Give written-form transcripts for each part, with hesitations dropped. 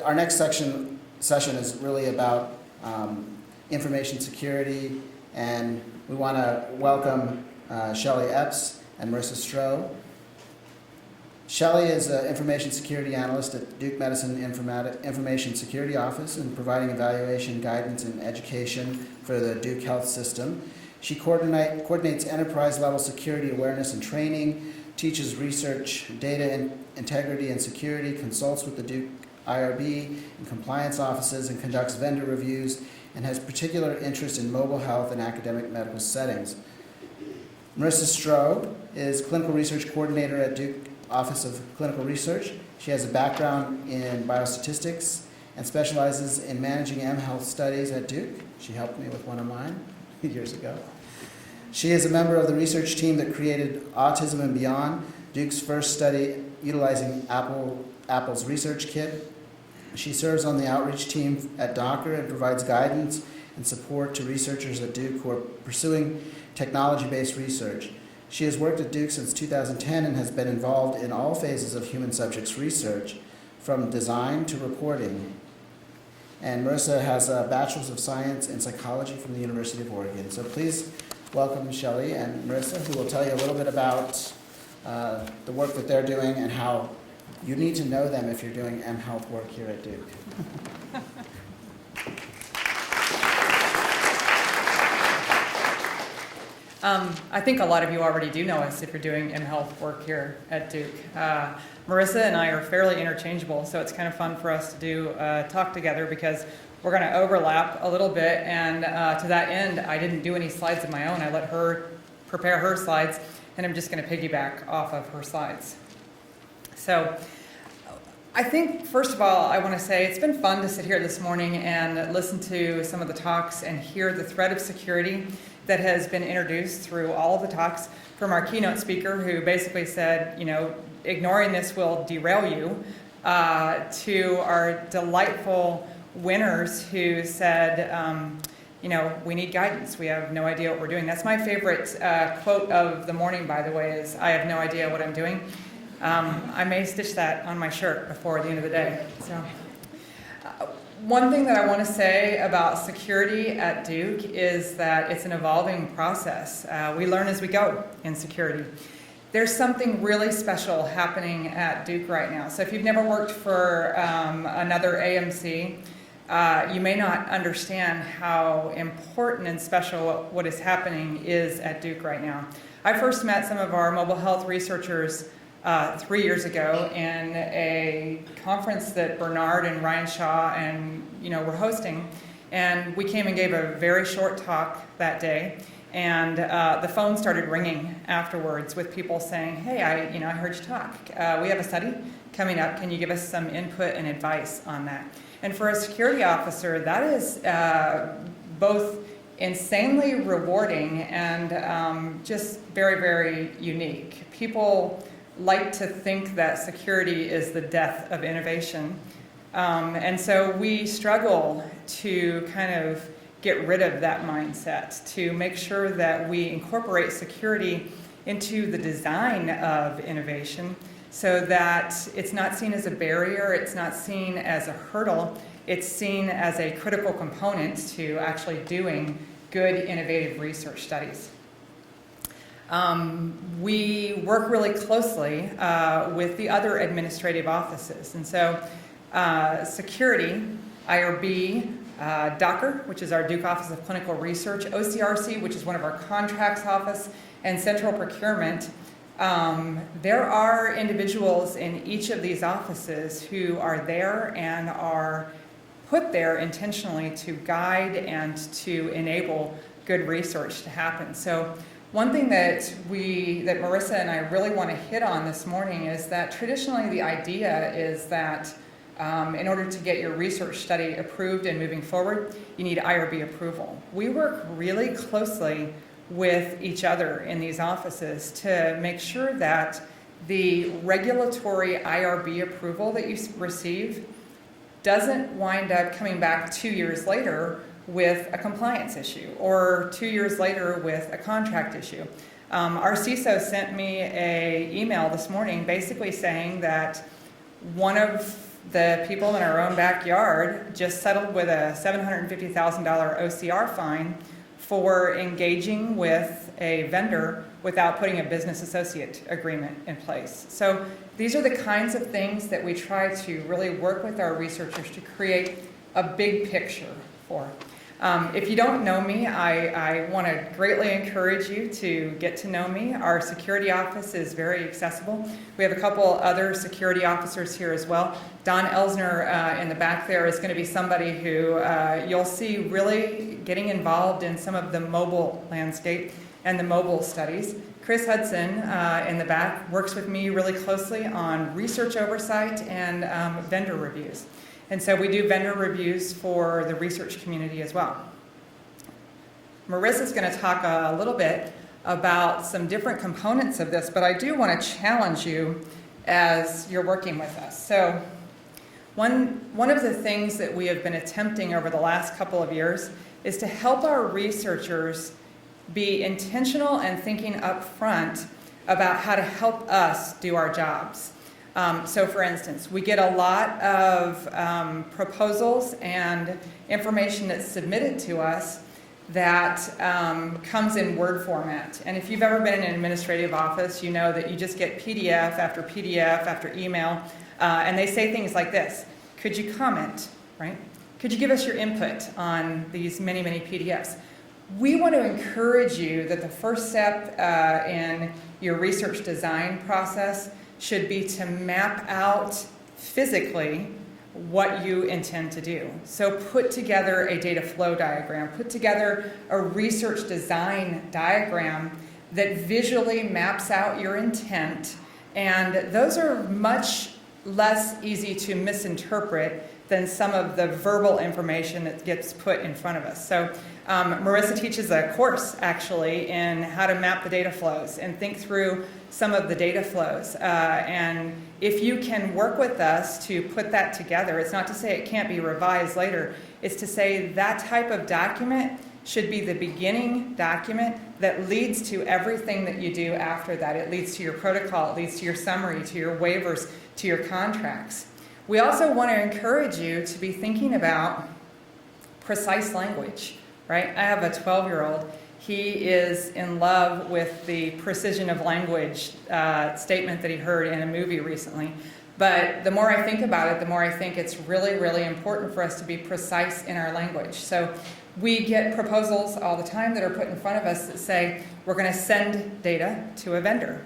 our next session is really about information security, and we want to welcome Shelly Epps and Marissa Stroo. Shelly is an Information Security Analyst at Duke Medicine Information Security Office and providing evaluation, guidance, and education for the Duke Health System. She coordinates enterprise-level security awareness and training, teaches research, data integrity and security, consults with the Duke IRB and compliance offices, and conducts vendor reviews, and has particular interest in mobile health and academic medical settings. Marissa Stroo is Clinical Research Coordinator at Duke Office of Clinical Research. She has a background in biostatistics and specializes in managing mHealth studies at Duke. She helped me with one of mine years ago. She is a member of the research team that created Autism and Beyond, Duke's first study utilizing Apple's ResearchKit. She serves on the outreach team at DOCR and provides guidance and support to researchers at Duke who are pursuing technology-based research. She has worked at Duke since 2010 and has been involved in all phases of human subjects research, from design to reporting. And Marissa has a Bachelor of Science in Psychology from the University of Oregon. So please welcome Shelly and Marissa, who will tell you a little bit about the work that they're doing and how you need to know them if you're doing mHealth work here at Duke. I think a lot of you already do know us if you're doing mHealth work here at Duke. Marissa and I are fairly interchangeable, so it's kind of fun for us to do talk together because we're going to overlap a little bit, and to that end, I didn't do any slides of my own. I let her prepare her slides, and I'm just going to piggyback off of her slides. So I think, first of all, I want to say it's been fun to sit here this morning and listen to some of the talks and hear the threat of security that has been introduced through all of the talks from our keynote speaker, who basically said, you know, ignoring this will derail you, to our delightful winners who said, you know, we need guidance. We have no idea what we're doing. That's my favorite quote of the morning, by the way, is I have no idea what I'm doing. I may stitch that on my shirt before the end of the day. So, one thing that I want to say about security at Duke is that it's an evolving process. We learn as we go in security. There's something really special happening at Duke right now. So if you've never worked for another AMC, you may not understand how important and special what is happening is at Duke right now. I first met some of our mobile health researchers 3 years ago in a conference that Bernard and Ryan Shaw and were hosting, and we came and gave a very short talk that day, and the phone started ringing afterwards with people saying, "Hey, I heard you talk. We have a study coming up. Can you give us some input and advice on that?" And for a security officer, that is both insanely rewarding and just very, very unique. People like to think that security is the death of innovation. And so we struggle to kind of get rid of that mindset, to make sure that we incorporate security into the design of innovation so that it's not seen as a barrier, it's not seen as a hurdle, it's seen as a critical component to actually doing good, innovative research studies. We work really closely with the other administrative offices. And so security, IRB, DOCR, which is our Duke Office of Clinical Research, OCRC, which is one of our contracts office, and central procurement. There are individuals in each of these offices who are there and are put there intentionally to guide and to enable good research to happen. So one thing that Marissa and I really want to hit on this morning is that traditionally the idea is that in order to get your research study approved and moving forward, you need IRB approval. We work really closely with each other in these offices to make sure that the regulatory IRB approval that you receive doesn't wind up coming back 2 years later with a compliance issue or 2 years later with a contract issue. Our CISO sent me an email this morning basically saying that one of the people in our own backyard just settled with a $750,000 OCR fine for engaging with a vendor without putting a business associate agreement in place. So these are the kinds of things that we try to really work with our researchers to create a big picture for. If you don't know me, I want to greatly encourage you to get to know me. Our security office is very accessible. We have a couple other security officers here as well. Don Elsner in the back there is going to be somebody who you'll see really getting involved in some of the mobile landscape and the mobile studies. Chris Hudson in the back works with me really closely on research oversight and vendor reviews. And so we do vendor reviews for the research community as well. Marissa's going to talk a little bit about some different components of this, but I do want to challenge you as you're working with us. So one of the things that we have been attempting over the last couple of years is to help our researchers be intentional and thinking up front about how to help us do our jobs. So for instance, we get a lot of proposals and information that's submitted to us that comes in Word format. And if you've ever been in an administrative office, you know that you just get PDF after email, and they say things like this: could you comment, right? Could you give us your input on these many, many PDFs? We want to encourage you that the first step in your research design process should be to map out physically what you intend to do. So put together a data flow diagram, put together a research design diagram that visually maps out your intent, and those are much less easy to misinterpret than some of the verbal information that gets put in front of us. So Marissa teaches a course actually in how to map the data flows and think through some of the data flows. And if you can work with us to put that together, it's not to say it can't be revised later, it's to say that type of document should be the beginning document that leads to everything that you do after that. It leads to your protocol, it leads to your summary, to your waivers, to your contracts. We also want to encourage you to be thinking about precise language, right? I have a 12-year-old. He is in love with the precision of language statement that he heard in a movie recently. But the more I think about it, the more I think it's really, really important for us to be precise in our language. So we get proposals all the time that are put in front of us that say, we're going to send data to a vendor.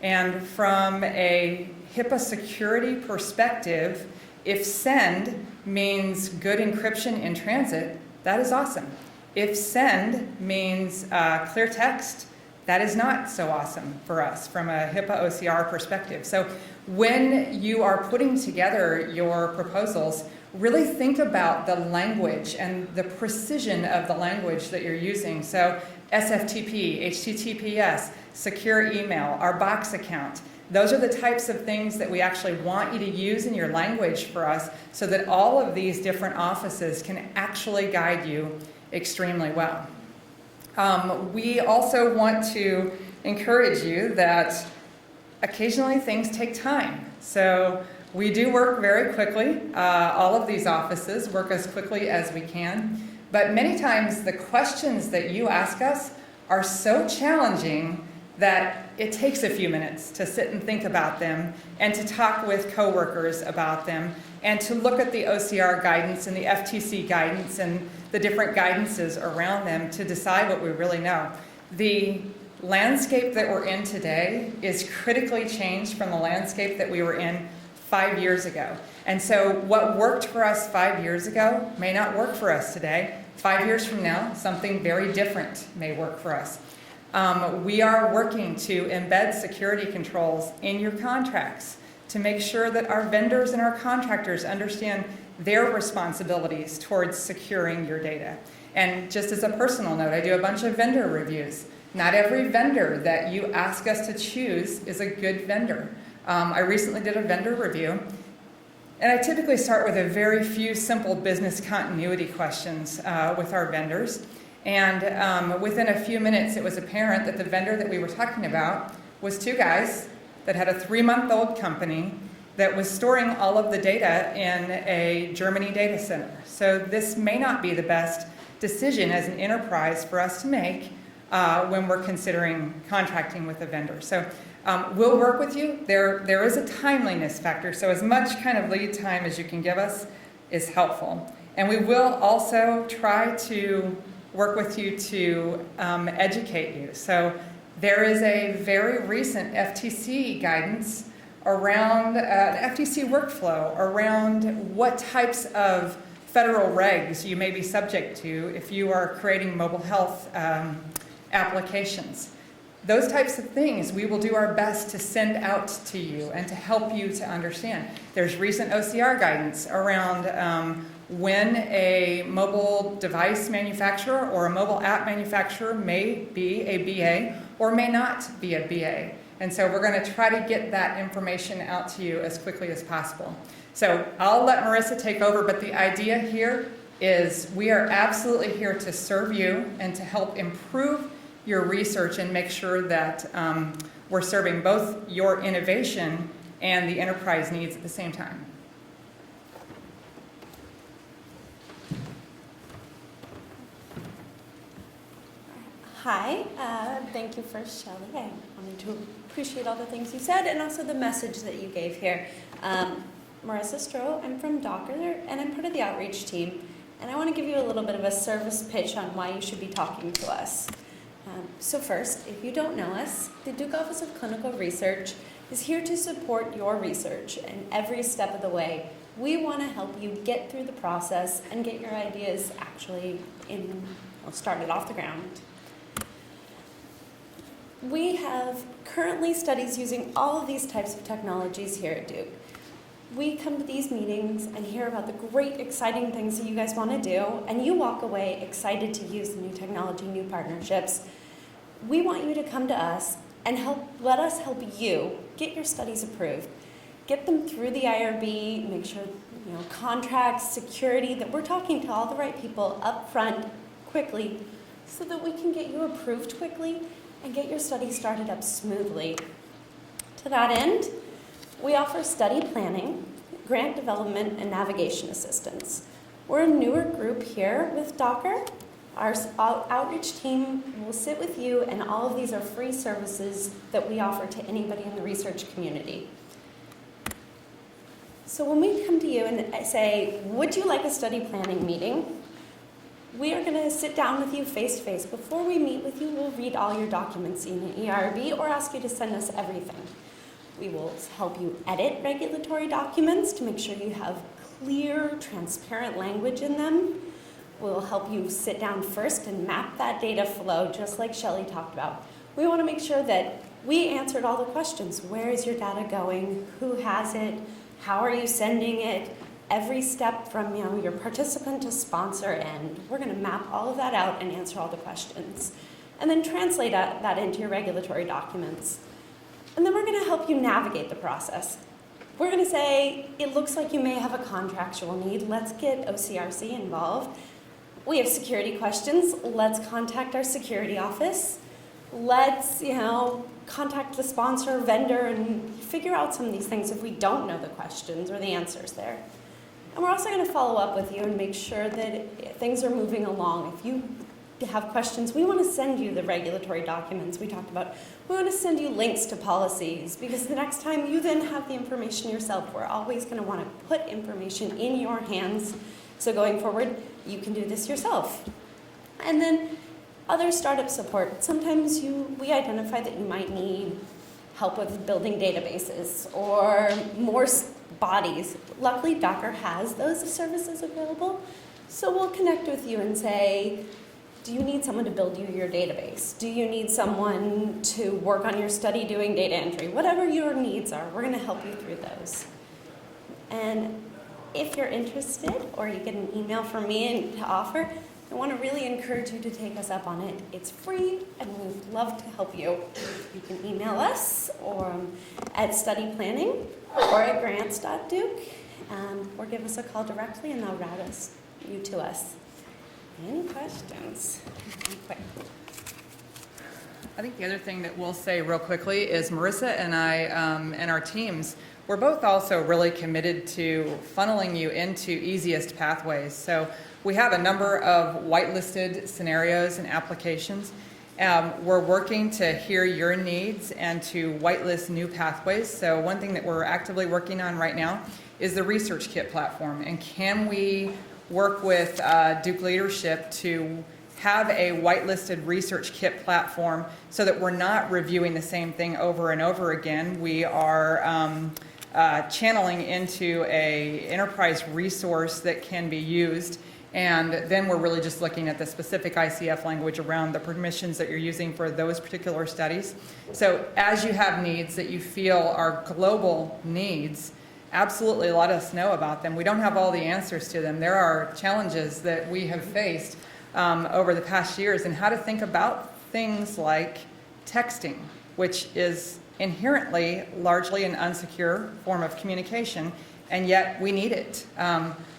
And from a HIPAA security perspective, if send means good encryption in transit, that is awesome. If send means clear text, that is not so awesome for us from a HIPAA OCR perspective. So when you are putting together your proposals, really think about the language and the precision of the language that you're using. So SFTP, HTTPS, secure email, our box account. Those are the types of things that we actually want you to use in your language for us so that all of these different offices can actually guide you extremely well. We also want to encourage you that occasionally things take time. So we do work very quickly. All of these offices work as quickly as we can. But many times the questions that you ask us are so challenging that it takes a few minutes to sit and think about them and to talk with coworkers about them and to look at the OCR guidance and the FTC guidance and the different guidances around them to decide what we really know. The landscape that we're in today is critically changed from the landscape that we were in 5 years ago. And so what worked for us 5 years ago may not work for us today. 5 years from now, something very different may work for us. We are working to embed security controls in your contracts to make sure that our vendors and our contractors understand their responsibilities towards securing your data. And just as a personal note, I do a bunch of vendor reviews. Not every vendor that you ask us to choose is a good vendor. I recently did a vendor review, and I typically start with a very few simple business continuity questions with our vendors. And within a few minutes, it was apparent that the vendor that we were talking about was two guys that had a 3-month-old company that was storing all of the data in a Germany data center. So this may not be the best decision as an enterprise for us to make when we're considering contracting with a vendor. So we'll work with you. There is a timeliness factor, so as much kind of lead time as you can give us is helpful. And we will also try to work with you to educate you. So there is a very recent FTC guidance around FTC workflow around what types of federal regs you may be subject to if you are creating mobile health applications. Those types of things we will do our best to send out to you and to help you to understand. There's recent OCR guidance around when a mobile device manufacturer or a mobile app manufacturer may be a BA or may not be a BA. And so we're going to try to get that information out to you as quickly as possible. So I'll let Marissa take over, but the idea here is we are absolutely here to serve you and to help improve your research and make sure that we're serving both your innovation and the enterprise needs at the same time. Hi, thank you for Shelly. I wanted to appreciate all the things you said and also the message that you gave here. Marissa Stroo, I'm from DOCR and I'm part of the outreach team. And I want to give you a little bit of a service pitch on why you should be talking to us. So first, if you don't know us, the Duke Office of Clinical Research is here to support your research in every step of the way. We want to help you get through the process and get your ideas actually started off the ground. We have currently studies using all of these types of technologies here at Duke. We come to these meetings and hear about the great, exciting things that you guys want to do, and you walk away excited to use the new technology, new partnerships. We want you to come to us and let us help you get your studies approved, get them through the IRB, make sure contracts, security, that we're talking to all the right people up front quickly so that we can get you approved quickly and get your study started up smoothly. To that end, we offer study planning, grant development, and navigation assistance. We're a newer group here with DOCR. Our outreach team will sit with you, and all of these are free services that we offer to anybody in the research community. So when we come to you and say, would you like a study planning meeting? We are going to sit down with you face-to-face. Before we meet with you, we'll read all your documents in an ERB or ask you to send us everything. We will help you edit regulatory documents to make sure you have clear, transparent language in them. We'll help you sit down first and map that data flow, just like Shelly talked about. We want to make sure that we answered all the questions. Where is your data going? Who has it? How are you sending it? Every step from your participant to sponsor end. We're going to map all of that out and answer all the questions. And then translate that into your regulatory documents. And then we're going to help you navigate the process. We're going to say, it looks like you may have a contractual need. Let's get OCRC involved. We have security questions. Let's contact our security office. Let's, contact the sponsor, vendor, and figure out some of these things if we don't know the questions or the answers there. And we're also going to follow up with you and make sure that things are moving along. If you have questions, we want to send you the regulatory documents we talked about. We want to send you links to policies, because the next time you then have the information yourself, we're always going to want to put information in your hands. So going forward, you can do this yourself. And then other startup support. Sometimes we identify that you might need help with building databases or more bodies. Luckily, DOCR has those services available. So we'll connect with you and say, do you need someone to build you your database? Do you need someone to work on your study doing data entry? Whatever your needs are, we're going to help you through those. And if you're interested, or you get an email from me to offer, I want to really encourage you to take us up on it. It's free, and we'd love to help you. You can email us or at study planning or at grants.duke, or give us a call directly, and they'll route you to us. Any questions? Quick. I think the other thing that we'll say real quickly is Marissa and I and our teams, we're both also really committed to funneling you into easiest pathways. So we have a number of whitelisted scenarios and applications. We're working to hear your needs and to whitelist new pathways. So one thing that we're actively working on right now is the ResearchKit platform. And can we work with Duke leadership to have a whitelisted ResearchKit platform so that we're not reviewing the same thing over and over again. We are channeling into a enterprise resource that can be used, and then we're really just looking at the specific ICF language around the permissions that you're using for those particular studies. So as you have needs that you feel are global needs, absolutely let us know about them. We don't have all the answers to them. There are challenges that we have faced over the past years, and how to think about things like texting, which is inherently largely an unsecure form of communication, and yet we need it.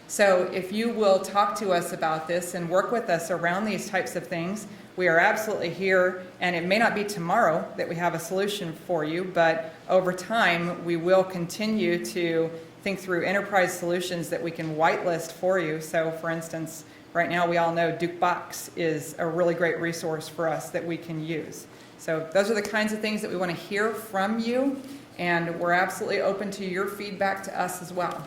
So if you will talk to us about this and work with us around these types of things, we are absolutely here, and it may not be tomorrow that we have a solution for you, but over time we will continue to think through enterprise solutions that we can whitelist for you. So for instance, right now we all know Duke Box is a really great resource for us that we can use. So those are the kinds of things that we want to hear from you, and we're absolutely open to your feedback to us as well.